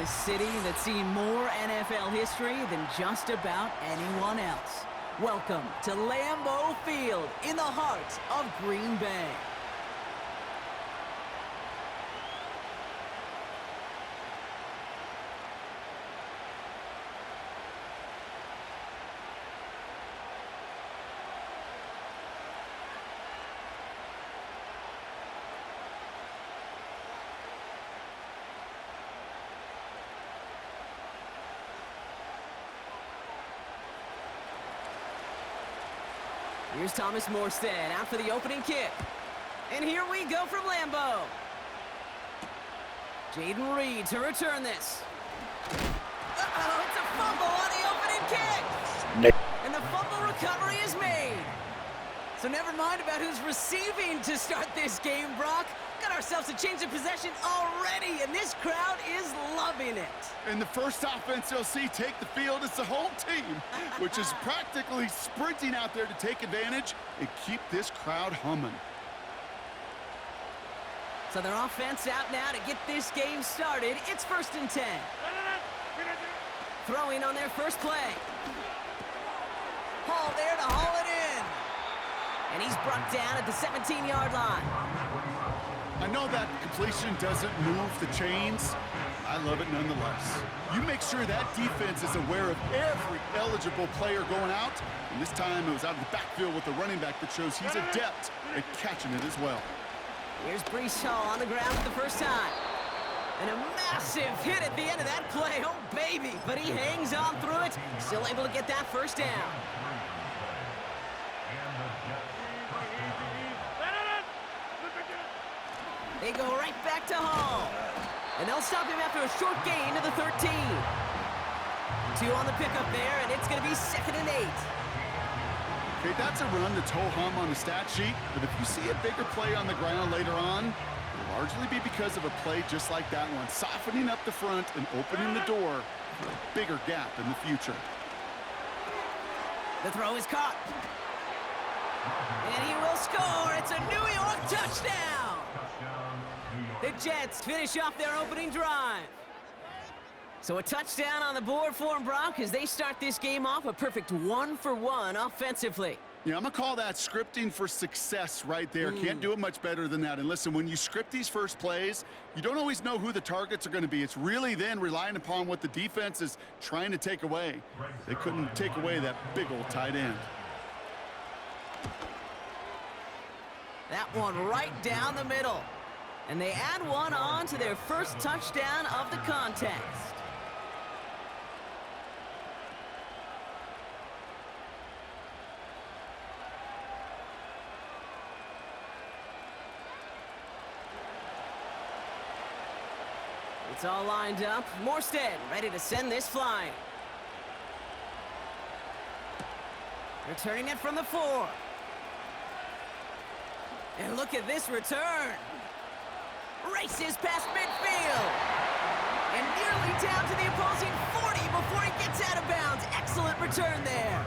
city that's seen more NFL history than just about anyone else. Welcome to Lambeau Field in the heart of Green Bay. Here's Thomas Morstead out for the opening kick. And here we go from Lambeau. Jaden Reed to return this. Uh-oh, it's a fumble on the opening kick. And the fumble recovery is made. So never mind about who's receiving to start this game, Brock. Got ourselves a change of possession already, and this crowd is loving it. And the first offense you'll see take the field is the whole team, which is practically sprinting out there to take advantage and keep this crowd humming. So their offense out now to get this game started. It's 1st and 10. Throwing on their first play. Hall there to haul it in. And he's brought down at the 17-yard line. I know that completion doesn't move the chains. I love it nonetheless. You make sure that defense is aware of every eligible player going out. And this time it was out of the backfield with the running back that shows he's adept at catching it as well. Here's Breece Hall on the ground for the first time. And a massive hit at the end of that play. Oh, baby. But he hangs on through it. Still able to get that first down. They go right back to Hall. And they'll stop him after a short gain to the 13. 2 on the pickup there, and it's going to be 2nd and 8. Okay, that's a run that's ho-hum on the stat sheet, but if you see a bigger play on the ground later on, it'll largely be because of a play just like that one, softening up the front and opening the door for a bigger gap in the future. The throw is caught. And he will score. It's a New York touchdown. The Jets finish off their opening drive. So a touchdown on the board for them, Brock, as they start this game off a perfect 1-for-1 offensively. Yeah, I'm going to call that scripting for success right there. Can't do it much better than that. And listen, when you script these first plays, you don't always know who the targets are going to be. It's really then relying upon what the defense is trying to take away. They couldn't take away that big old tight end. That one right down the middle. And they add one on to their first touchdown of the contest. It's all lined up. Morstead ready to send this flying. Returning it from the 4. And look at this return. Races past midfield. And nearly down to the opposing 40 before he gets out of bounds. Excellent return there.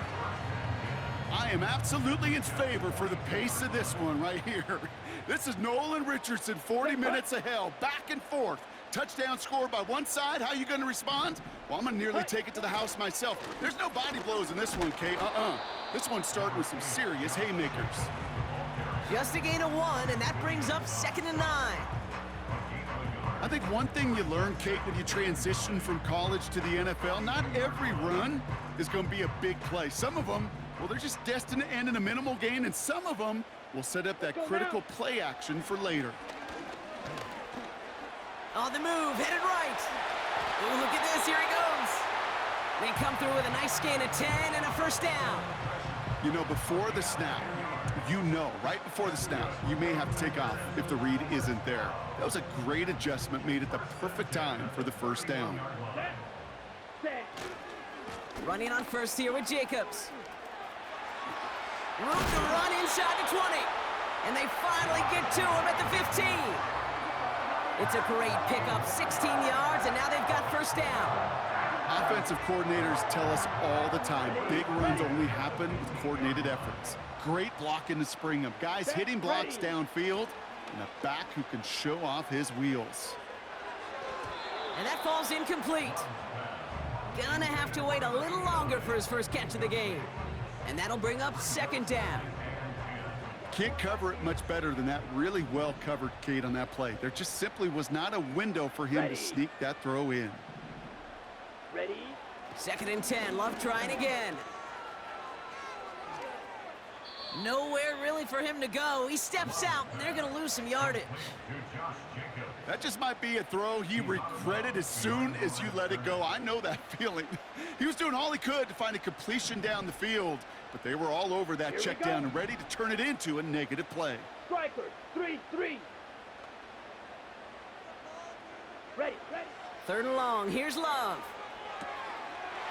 I am absolutely in favor for the pace of this one right here. This is Nolan Richardson, 40 minutes of hell, back and forth. Touchdown scored by one side. How are you going to respond? Well, I'm going to nearly take it to the house myself. There's no body blows in this one, Kate. This one's starting with some serious haymakers. Just a gain of 1, and that brings up 2nd and 9. I think one thing you learn, Kate, when you transition from college to the NFL, not every run is going to be a big play. Some of them, well, they're just destined to end in a minimal gain, and some of them will set up that critical play action for later. On the move, headed right. Ooh, look at this, here he goes. They come through with a nice gain of 10 and a first down. You know, before the snap, right before the snap, you may have to take off if the read isn't there. That was a great adjustment made at the perfect time for the first down. Running on first here with Jacobs. Room to run inside the 20. And they finally get to him at the 15. It's a great pickup, 16 yards, and now they've got first down. Offensive coordinators tell us all the time, big runs only happen with coordinated efforts. Great blocking to spring them. Guys hitting blocks downfield, and a back who can show off his wheels. And that falls incomplete. Gonna have to wait a little longer for his first catch of the game. And that'll bring up second down. Can't cover it much better than that. Really well covered, Kate, on that play. There just simply was not a window for him to sneak that throw in. Ready? 2nd and 10. Love trying again. Nowhere really for him to go. He steps out, and they're going to lose some yardage. That just might be a throw he regretted as soon as you let it go. I know that feeling. He was doing all he could to find a completion down the field, but they were all over that check down and ready to turn it into a negative play. Striker, 3-3. Ready. 3rd and long. Here's Love.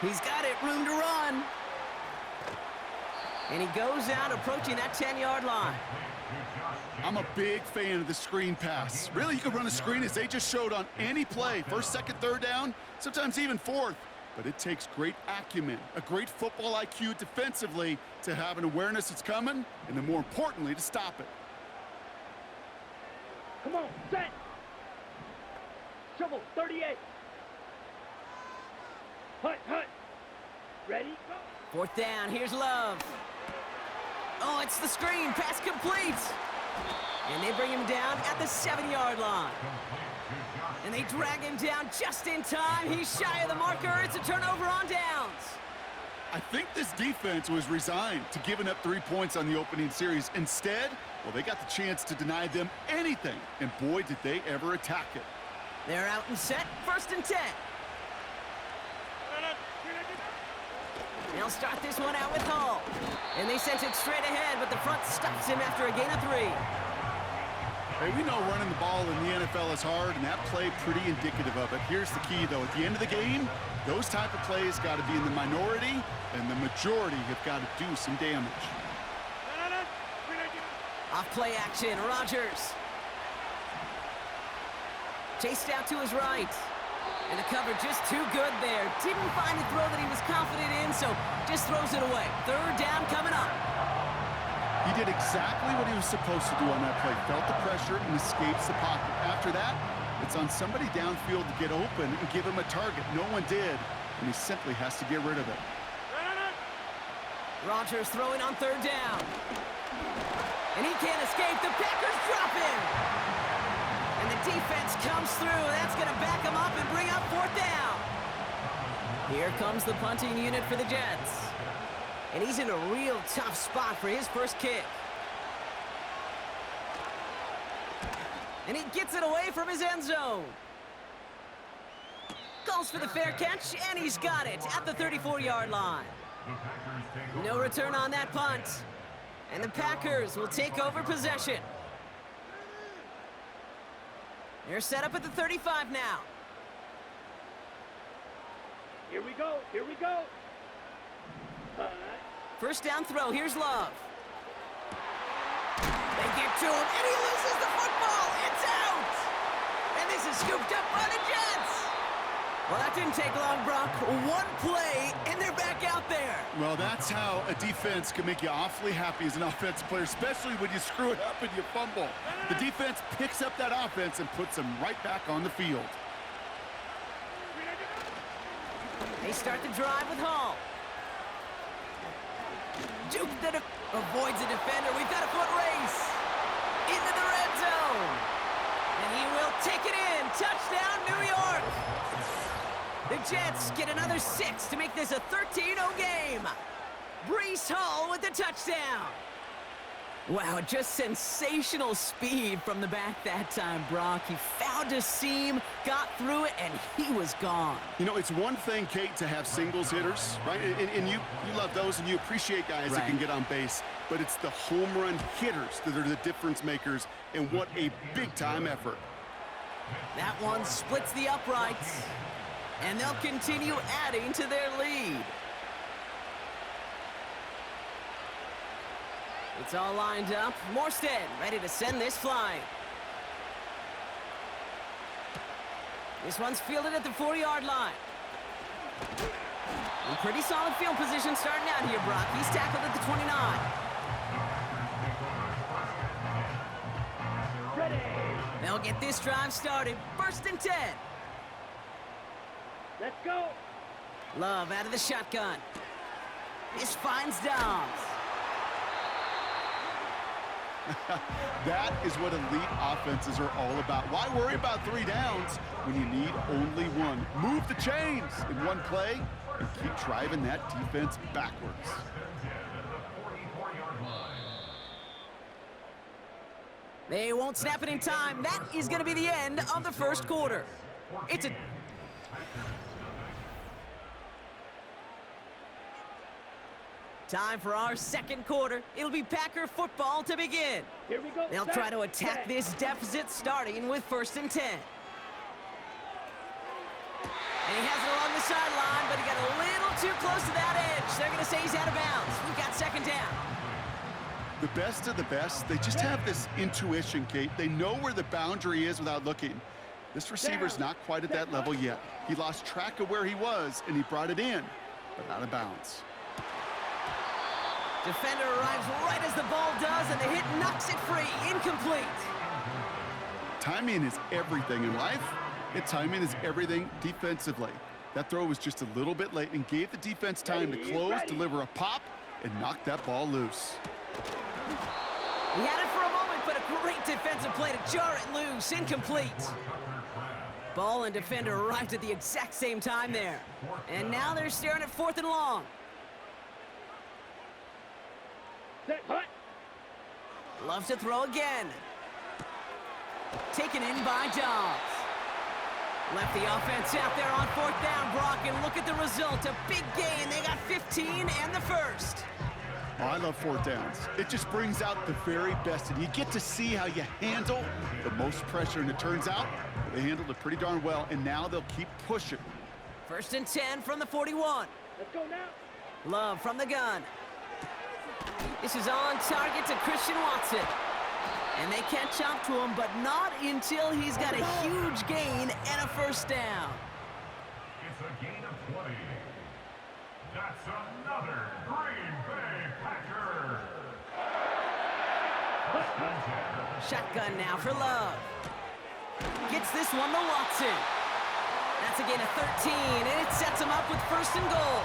He's got it. Room to run. And he goes out approaching that 10-yard line. I'm a big fan of the screen pass. Really, you can run a screen as they just showed on any play. 1st, 2nd, 3rd down, sometimes even 4th. But it takes great acumen, a great football IQ defensively to have an awareness it's coming, and then more importantly, to stop it. Come on, set. Shovel, 38. Hut. Ready, go. 4th down. Here's Love. Oh, it's the screen. Pass complete. And they bring him down at the 7-yard line. And they drag him down just in time. He's shy of the marker. It's a turnover on downs. I think this defense was resigned to giving up 3 points on the opening series. Instead, well, they got the chance to deny them anything. And boy, did they ever attack it. They're out and set. 1st and 10. They'll start this one out with Hall. And they sent it straight ahead, but the front stops him after a gain of 3. Hey, we know running the ball in the NFL is hard, and that play pretty indicative of it. Here's the key, though. At the end of the game, those type of plays got to be in the minority, and the majority have got to do some damage. Off play action, Rodgers. Chased out to his right. And the cover just too good there. Didn't find a throw that he was confident in, so just throws it away. 3rd down coming up. He did exactly what he was supposed to do on that play. Felt the pressure and escapes the pocket. After that, it's on somebody downfield to get open and give him a target. No one did, and he simply has to get rid of it. Rodgers throwing on 3rd down. And he can't escape. The Packers drop him. And the defense comes through. That's going to back him up and bring up 4th down. Here comes the punting unit for the Jets. And he's in a real tough spot for his first kick. And he gets it away from his end zone. Calls for the fair catch, and he's got it at the 34-yard line. No return on that punt. And the Packers will take over possession. They're set up at the 35 now. Here we go. 1st down throw. Here's Love. They get to him, and he loses the football. It's out. And this is scooped up by the Jets. Well, that didn't take long, Brock. 1 play, and they're back out there. Well, that's how a defense can make you awfully happy as an offensive player, especially when you screw it up and you fumble. The defense picks up that offense and puts them right back on the field. They start the drive with Hall. Duke avoids a defender. We've got a foot race into the red zone. And he will take it in. Touchdown, New York. The Jets get another 6 to make this a 13-0 game. Breece Hall with the touchdown. Wow, just sensational speed from the back that time, Brock. He found a seam, got through it, and he was gone. You know, it's one thing, Kate, to have singles hitters, right? And you love those, and you appreciate guys that can get on base. But it's the home run hitters that are the difference makers, and what a big-time effort. That one splits the uprights, and they'll continue adding to their lead. It's all lined up. Morstead ready to send this flying. This one's fielded at the 40-yard line. In pretty solid field position starting out here, Brock. He's tackled at the 29. Ready. They'll get this drive started. 1st and 10. Let's go. Love out of the shotgun. This finds Dobbs. That is what elite offenses are all about. Why worry about 3 downs when you need only one? Move the chains in one play and keep driving that defense backwards. They won't snap it in time. That is going to be the end of the first quarter. It's a... Time for our second quarter. It'll be Packer football to begin. Here we go. They'll try to attack this deficit starting with 1st and 10. And he has it along the sideline, but he got a little too close to that edge. They're going to say he's out of bounds. We've got 2nd down. The best of the best, they just have this intuition, Kate. They know where the boundary is without looking. This receiver's not quite at that level yet. He lost track of where he was, and he brought it in, but out of bounds. Defender arrives right as the ball does, and the hit knocks it free. Incomplete. Timing is everything in life, and timing is everything defensively. That throw was just a little bit late and gave the defense time to close, deliver a pop, and knock that ball loose. He had it for a moment, but a great defensive play to jar it loose. Incomplete. Ball and defender arrived at the exact same time there. And now they're staring at 4th and long. Set, hut. Love to throw again. Taken in by Dobbs. Left the offense out there on 4th down, Brock, and look at the result. A big gain. They got 15 and the first. Oh, I love 4th downs. It just brings out the very best, and you get to see how you handle the most pressure, and it turns out they handled it pretty darn well, and now they'll keep pushing. 1st and 10 from the 41. Let's go now. Love from the gun. This is on target to Christian Watson. And they catch up to him, but not until he's got a huge gain and a 1st down. It's a gain of 20. That's another Green Bay Packer. Shotgun now for Love. Gets this one to Watson. That's a gain of 13, and it sets him up with 1st and goal.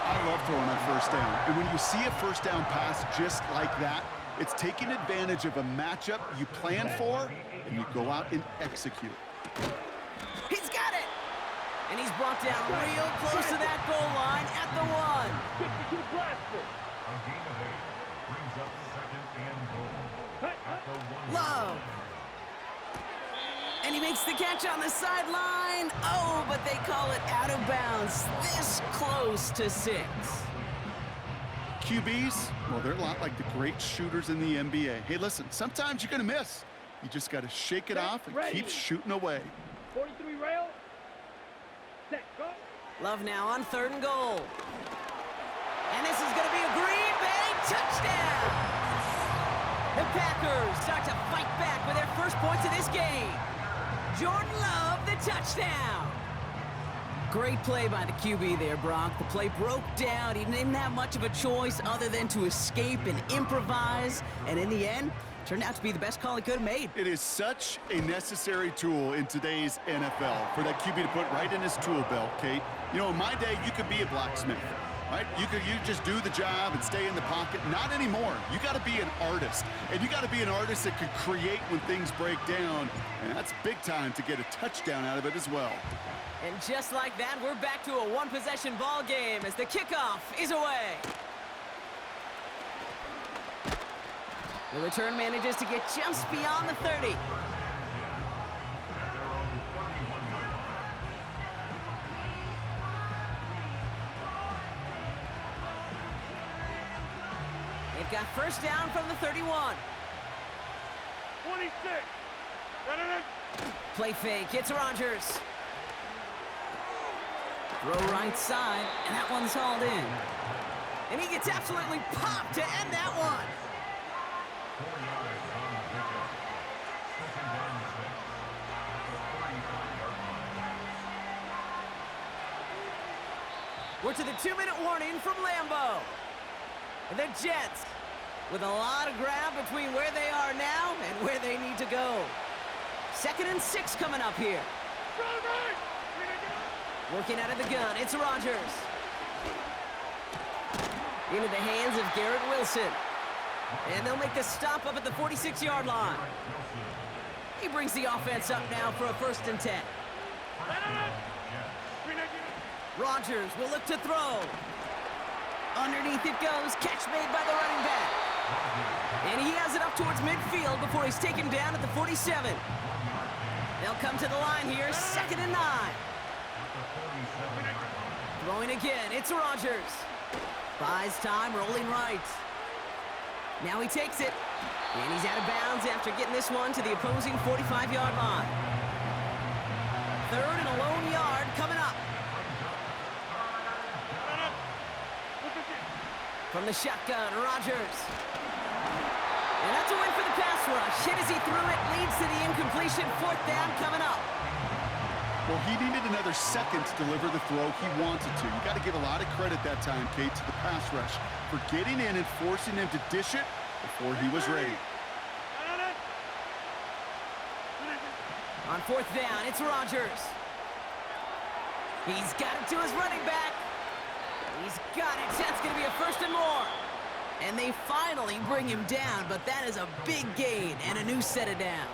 I love throwing on 1st down. And when you see a 1st down pass just like that, it's taking advantage of a matchup you plan for, and you go out and execute. He's got it! And he's brought down real close to that goal line at the 1. 52 blaster. A gain of 8 brings up 2nd and goal. At the 1. Love. And he makes the catch on the sideline. Oh, but they call it out of bounds. This close to 6. QBs, well, they're a lot like the great shooters in the NBA. Hey, listen, sometimes you're going to miss. You just got to shake it off and keep shooting away. 43 rail. Set, go. Love now on 3rd and goal. And this is going to be a Green Bay touchdown. The Packers start to fight back with their first points of this game. Jordan Love, the touchdown. Great play by the QB there, Brock. The play broke down. He didn't have much of a choice other than to escape and improvise. And in the end, turned out to be the best call he could have made. It is such a necessary tool in today's NFL for that QB to put right in his tool belt, Kate. You know, in my day, you could be a blacksmith, right? You just do the job and stay in the pocket. Not anymore. You got to be an artist. And you got to be an artist that could create when things break down. And that's big time to get a touchdown out of it as well. And just like that, we're back to a one-possession ball game as the kickoff is away. The return manages to get just beyond the 30. They've got 1st down from the 31. 26. Play fake, it's Rodgers. Throw right side, and that one's hauled in. And he gets absolutely popped to end that one. 4 yards on the pickup. 2nd and 6. At the 35-yard line. We're to the 2-minute warning from Lambeau. And the Jets with a lot of ground between where they are now and where they need to go. 2nd and 6 coming up here. Working out of the gun, it's Rodgers. Into the hands of Garrett Wilson. And they'll make the stop up at the 46-yard line. He brings the offense up now for a 1st and 10. Rodgers will look to throw. Underneath it goes, catch made by the running back. And he has it up towards midfield before he's taken down at the 47. They'll come to the line here, 2nd and 9. Throwing again, it's Rodgers. Buys time, rolling right. Now he takes it. And he's out of bounds after getting this one to the opposing 45-yard line. 3rd and a lone yard coming up. From the shotgun, Rodgers. And that's a win for the pass rush. Hit as he threw it, leads to the incompletion. 4th down coming up. Well, he needed another second to deliver the throw he wanted to. You got to give a lot of credit that time, Kate, to the pass rush for getting in and forcing him to dish it before he was ready. On 4th down, it's Rodgers. He's got it to his running back. He's got it. That's going to be a 1st and more. And they finally bring him down, but that is a big gain and a new set of downs.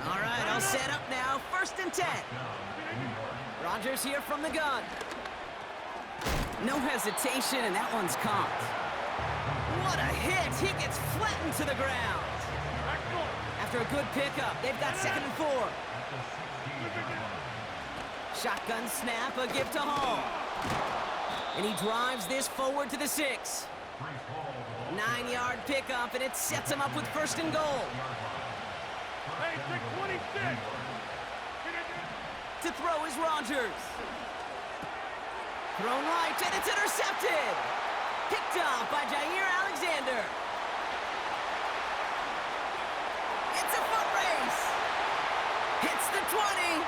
All right, all set up now. 1st and 10. Rodgers here from the gun. No hesitation, and that one's caught. What a hit. He gets flattened to the ground. After a good pickup, they've got 2nd and 4. Shotgun snap, a give to Hall. And he drives this forward to the 6. 9-yard pickup, and it sets him up with 1st and goal. To throw is Rodgers. Thrown right, and it's intercepted. Picked off by Jair Alexander. It's a foot race. Hits the 20.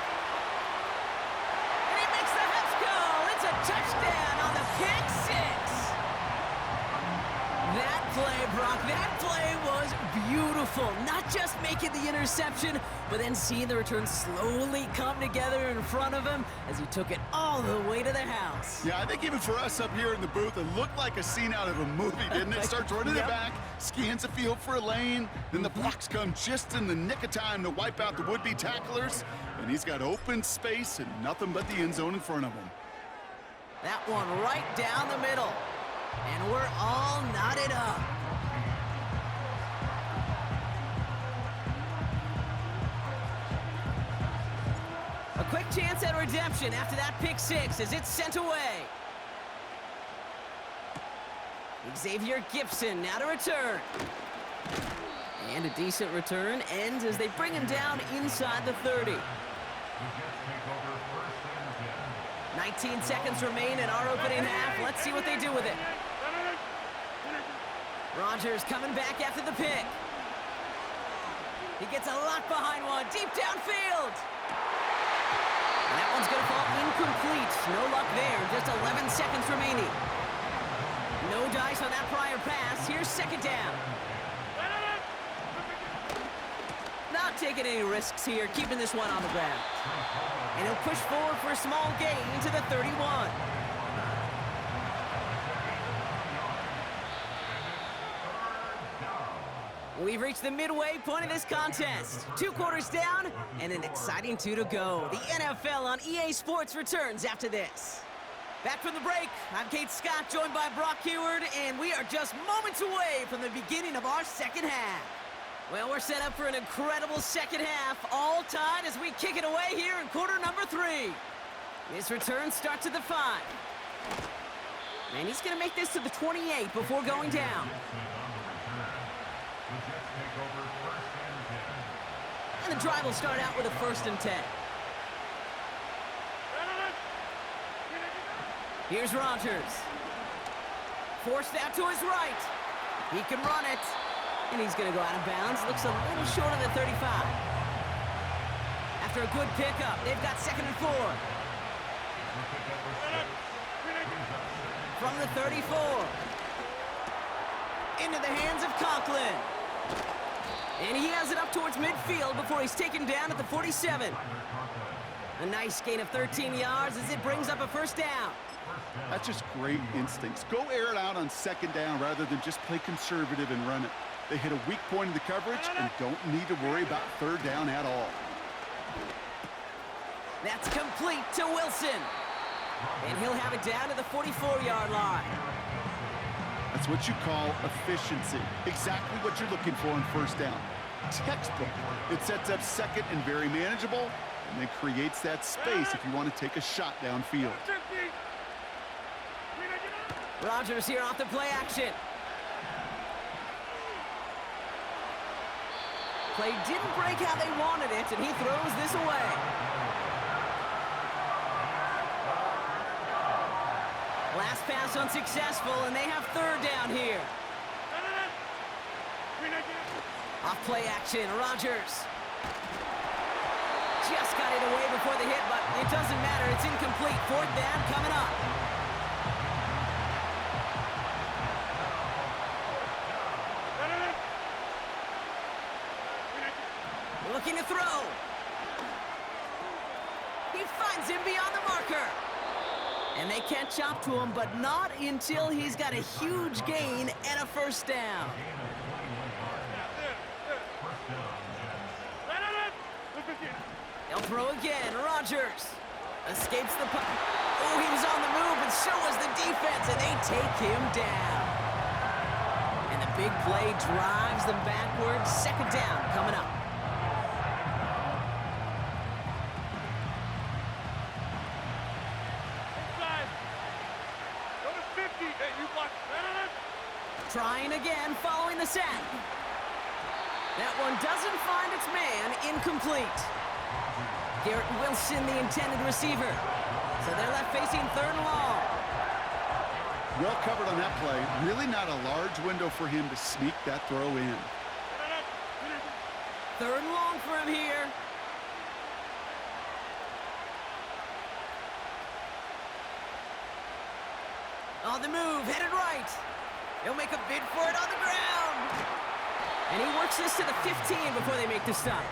And he makes the Huffs go. It's a touchdown on the pick 6. That play, Brock, that play was beautiful. Not just making the interception, but then seeing the return slowly come together in front of him as he took it all the way to the house. Yeah, I think even for us up here in the booth, it looked like a scene out of a movie, didn't it? Starts running it back, scans the field for a lane, then the blocks come just in the nick of time to wipe out the would-be tacklers, and he's got open space and nothing but the end zone in front of him. That one right down the middle. And we're all knotted up. A quick chance at redemption after that pick 6 as it's sent away. Xavier Gipson now to return. And a decent return ends as they bring him down inside the 30. 19 seconds remain in our opening half. Let's see what they do with it. Rodgers coming back after the pick. He gets a lot behind one, deep downfield. And that one's gonna fall incomplete. No luck there, just 11 seconds remaining. No dice on that prior pass. Here's 2nd down. Not taking any risks here, keeping this one on the ground. And he'll push forward for a small gain to the 31. We've reached the midway point of this contest. 2 quarters down and an exciting 2 to go. The NFL on EA Sports returns after this. Back from the break, I'm Kate Scott, joined by Brock Huard, and we are just moments away from the beginning of our 2nd half. Well, we're set up for an incredible 2nd half, all tied as we kick it away here in quarter number 3. This return starts at the 5. And he's going to make this to the 28 before going down. And the drive will start out with a 1st and 10. Here's Rodgers. Forced out to his right. He can run it. And he's going to go out of bounds. Looks a little short of the 35. After a good pickup, they've got 2nd and 4. From the 34. Into the hands of Conklin. And he has it up towards midfield before he's taken down at the 47. A nice gain of 13 yards as it brings up a first down. That's just great instincts. Go air it out on second down rather than just play conservative and run it. They hit a weak point in the coverage and don't need to worry about third down at all. That's complete to Wilson. And he'll have it down to the 44-yard line. That's what you call efficiency. Exactly what you're looking for on first down. Textbook. It sets up second and very manageable, and then creates that space if you want to take a shot downfield. Rodgers here off the play action. Play didn't break how they wanted it, and he throws this away. Last pass unsuccessful, and they have third down here. Off play action, Rodgers. Just got it away before the hit, but it doesn't matter. It's incomplete. Fourth down coming up. Looking to throw. He finds him beyond the marker. And they can't chop to him, but not until he's got a huge gain and a first down. They'll throw again. Rodgers escapes the puck. Oh, he was on the move, and so was the defense, and they take him down. And the big play drives them backwards. Second down coming up. Trying again, following the sack. That one doesn't find its man, incomplete. Garrett Wilson, the intended receiver. So they're left facing third and long. Well covered on that play. Really not a large window for him to sneak that throw in. Third and long for him here. On the move, headed right. He'll make a bid for it on the ground. And he works this to the 15 before they make the stop.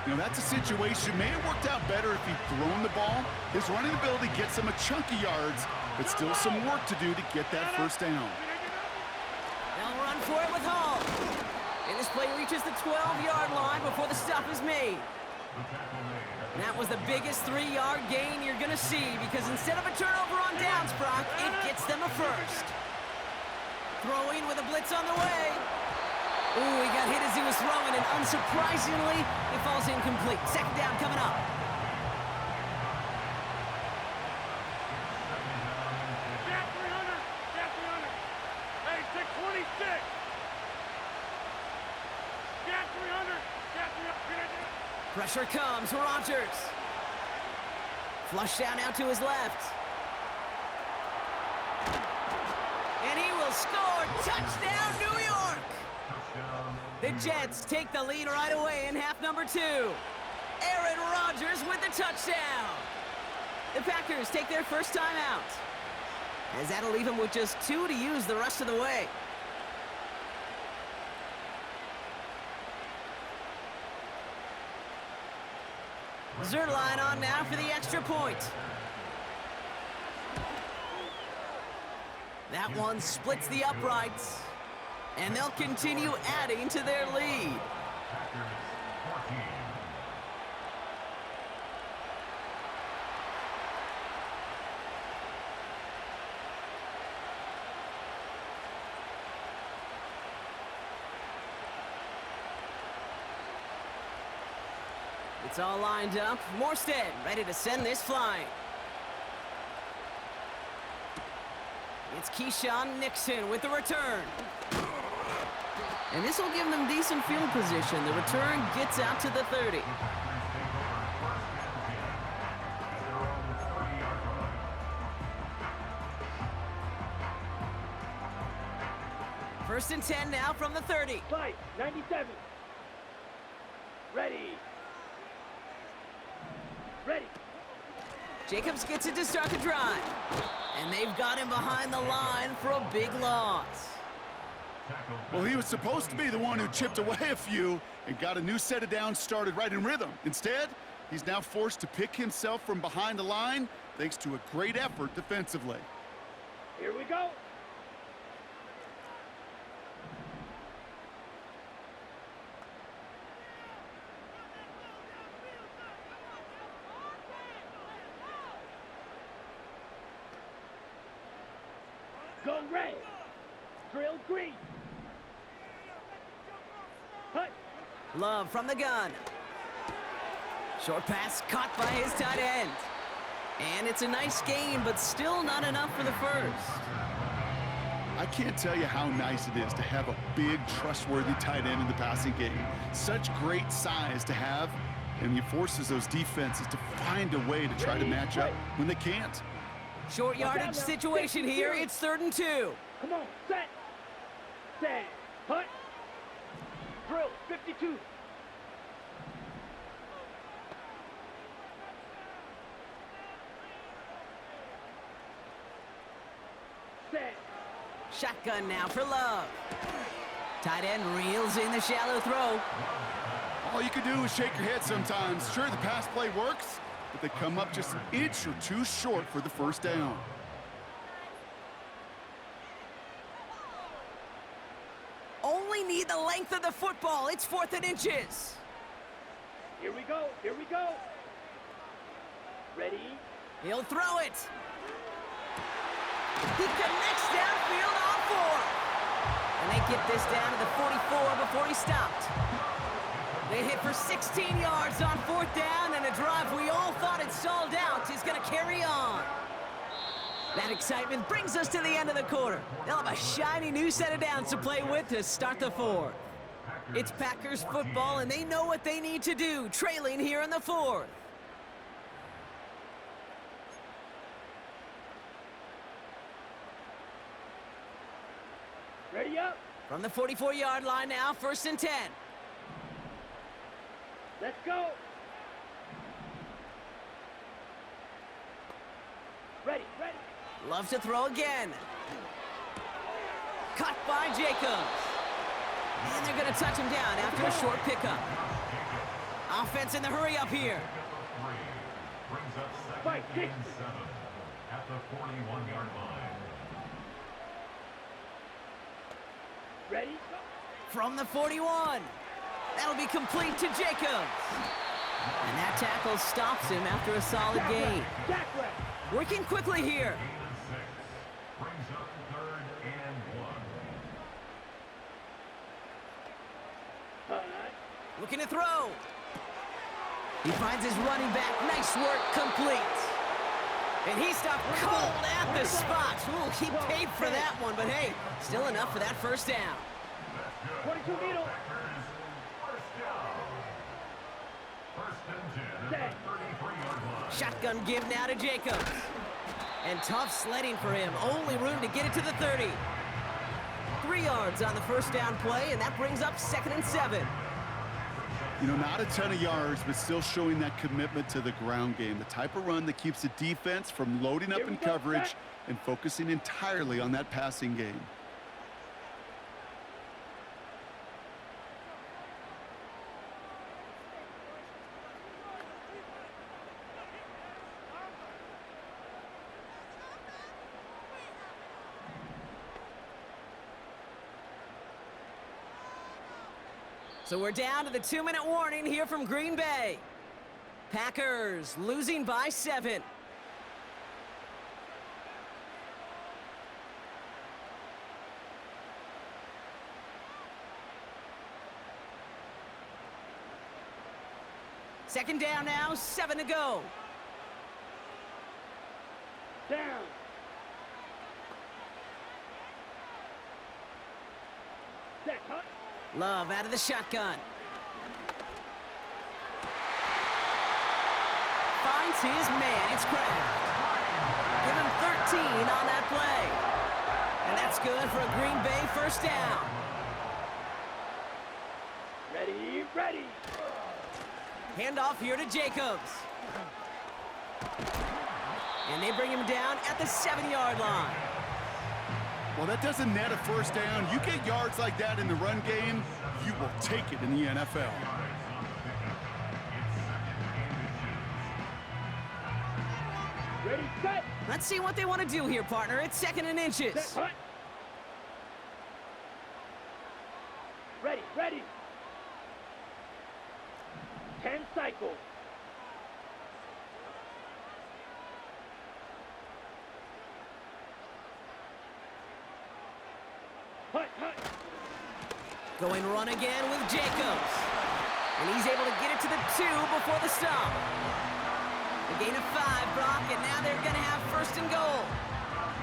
You know, that's a situation. May have worked out better if he'd thrown the ball. His running ability gets him a chunk of yards, but still some work to do to get that first down. They'll run for it with Hall. And this play reaches the 12-yard line before the stop is made. And that was the biggest 3-yard gain you're going to see, because instead of a turnover on downs, Brock, it gets them a first. Throwing with a blitz on the way. Ooh, he got hit as he was throwing, and unsurprisingly, it falls incomplete. Second down coming up. Jack 300. Jack 300. Hey, 626. Jack 300. Jack 300. Pressure comes. Rodgers. Flush down out to his left. And he will score. Touchdown, New York! The Jets take the lead right away in half number 2. Aaron Rodgers with the touchdown. The Packers take their first time out, as that'll leave them with just 2 to use the rest of the way. Zerline on now for the extra point. That one splits the uprights, and they'll continue adding to their lead. It's all lined up. Morstead ready to send this flying. It's Keyshawn Nixon with the return. And this will give them decent field position. The return gets out to the 30. First and 10 now from the 30. Fight, 97. Ready. Ready. Jacobs gets it to start the drive. And they've got him behind the line for a big loss. Well, he was supposed to be the one who chipped away a few and got a new set of downs started right in rhythm. Instead, He's now forced to pick himself from behind the line thanks to a great effort defensively. Here we go. Go red. Drill green. Hut. Love from the gun. Short pass caught by his tight end. And it's a nice gain, but still not enough for the first. I can't tell you how nice it is to have a big, trustworthy tight end in the passing game. Such great size to have, and he forces those defenses to find a way to try to match up when they can't. Short yardage situation here. It's 3rd and 2. Come on, set. Set. Hut. Drill 52. Set. Shotgun now for Love. Tight end reels in the shallow throw. All you can do is shake your head sometimes. Sure, the pass play works, but they come up just an inch or two short for the first down. Only need the length of the football. It's 4th and inches. Here we go. Here we go. Ready? He'll throw it. He connects downfield on 4. And they get this down to the 44 before he stopped. They hit for 16 yards on 4th down, and a drive we all thought had stalled out is going to carry on. That excitement brings us to the end of the quarter. They'll have a shiny new set of downs to play with to start the 4th. It's Packers football, and they know what they need to do, trailing here in the 4th. Ready up. From the 44-yard line now, 1st and 10. Let's go. Ready, ready. Love to throw again. Caught by Jacobs. And they're going to touch him down after a short pickup. Offense in the hurry up here. Brings up Fight, 2nd kick. and 7 at the 41-yard line. Ready? From the 41. That'll be complete to Jacobs. And that tackle stops him after a solid gain. Jackrack. Working quickly here. 6 brings up 3rd and 1. Hut. Looking to throw. He finds his running back. Nice work, complete. And he stopped cold at the spot. Ooh, he paid for that one, but hey, still enough for that first down. 22 needle. First down. 1st and 10 Set. at the 33-yard line. Shotgun give now to Jacobs. And tough sledding for him. Only room to get it to the 30. 3 yards on the first down play, and that brings up 2nd and 7. You know, not a ton of yards, but still showing that commitment to the ground game. The type of run that keeps the defense from loading up Here we in go, coverage Jack. and focusing entirely on that passing game. So we're down to the 2-minute warning here from Green Bay. Packers losing by 7. Second down now, 7 to go. Down. Set. Hut. Love out of the shotgun. Finds his man. It's Kraft. Give him 13 on that play. And that's good for a Green Bay first down. Ready, ready. Handoff here to Jacobs. And they bring him down at the 7-yard line. Well, that doesn't net a first down. You get yards like that in the run game, you will take it in the NFL. Ready, set. Let's see what they want to do here, partner. It's 2nd and inches. Set, hut. Ready, ready. 10 cycles. Hut, hut. Going run again with Jacobs. And he's able to get it to the 2 before the stop. A gain of 5, Brock, and now they're going to have 1st and goal.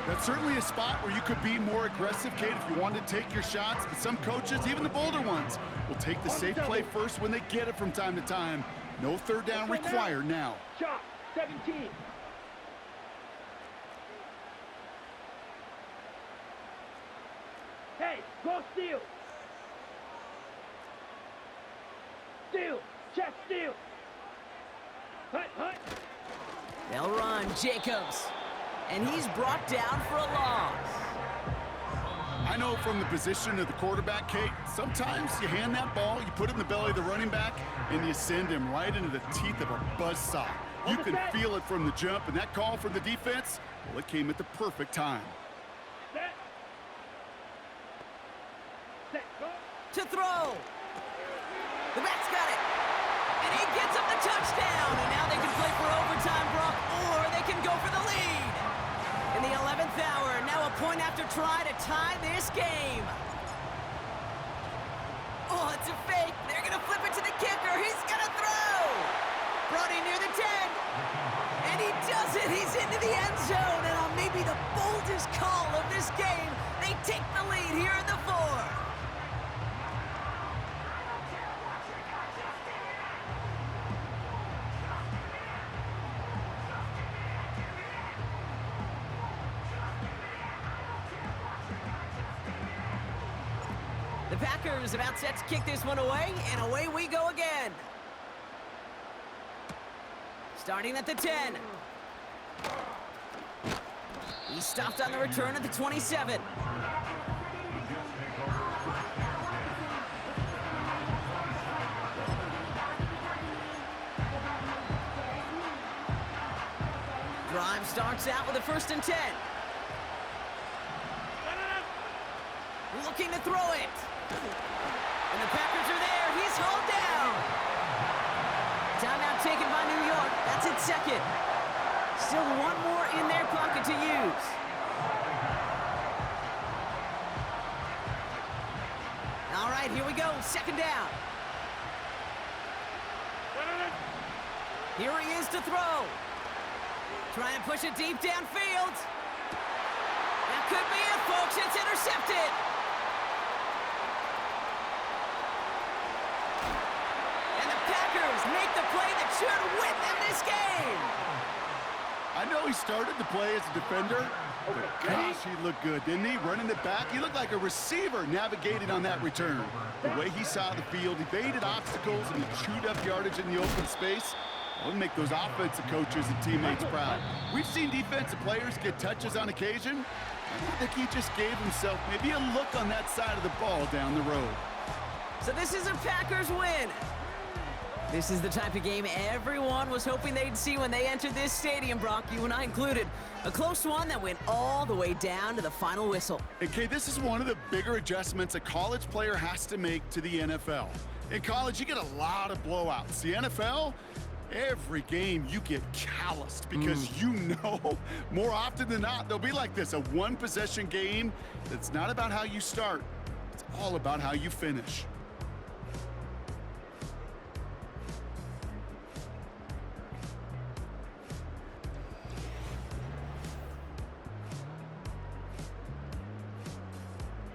That's certainly a spot where you could be more aggressive, Kate, if you wanted to take your shots. But some coaches, even the bolder ones, will take the safe play first when they get it from time to time. No 3rd down required now. Chop, 17. Hey, go steal. Steal, chest steal. Hut, hut. They'll run Jacobs. And he's brought down for a loss. I know from the position of the quarterback, Kate, sometimes you hand that ball, you put it in the belly of the running back, and you send him right into the teeth of a buzzsaw. You can feel it from the jump, and that call from the defense, well, it came at the perfect time. Set. Set, go. To throw. The back's got it. And he gets up the touchdown. And now they can play for overtime, Brock, or they can go for the lead. In the 11th hour, now a point after try to tie this game. Oh, it's a fake. They're going to flip it to the kicker. He's going to throw. Brody near the 10. And he does it. He's into the end zone. And on maybe the boldest call of this game, they take the lead here in the 4th. The Packers about set to kick this one away, and away we go again. Starting at the 10. He's stopped on the return at the 27. Drive starts out with a 1st and 10. Looking to throw it. And the Packers are there. He's hauled down. Timeout taken by New York. That's its 2nd. Still one more in their pocket to use. All right, here we go. 2nd down. Here he is to throw. Try and push it deep downfield. That could be it, folks. It's intercepted. Make the play that should win them this game. I know he started the play as a defender, but gosh, he looked good, didn't he? Running it back, he looked like a receiver navigating on that return. The way he saw the field, evaded obstacles, and he chewed up yardage in the open space. That would make those offensive coaches and teammates proud. We've seen defensive players get touches on occasion. I think he just gave himself maybe a look on that side of the ball down the road. So this is a Packers win. This is the type of game everyone was hoping they'd see when they entered this stadium, Brock, you and I included. A close one that went all the way down to the final whistle. Okay, this is one of the bigger adjustments a college player has to make to the NFL. In college, you get a lot of blowouts. The NFL, every game you get calloused because you know more often than not they'll be like this, a one-possession game that's not about how you start. It's all about how you finish.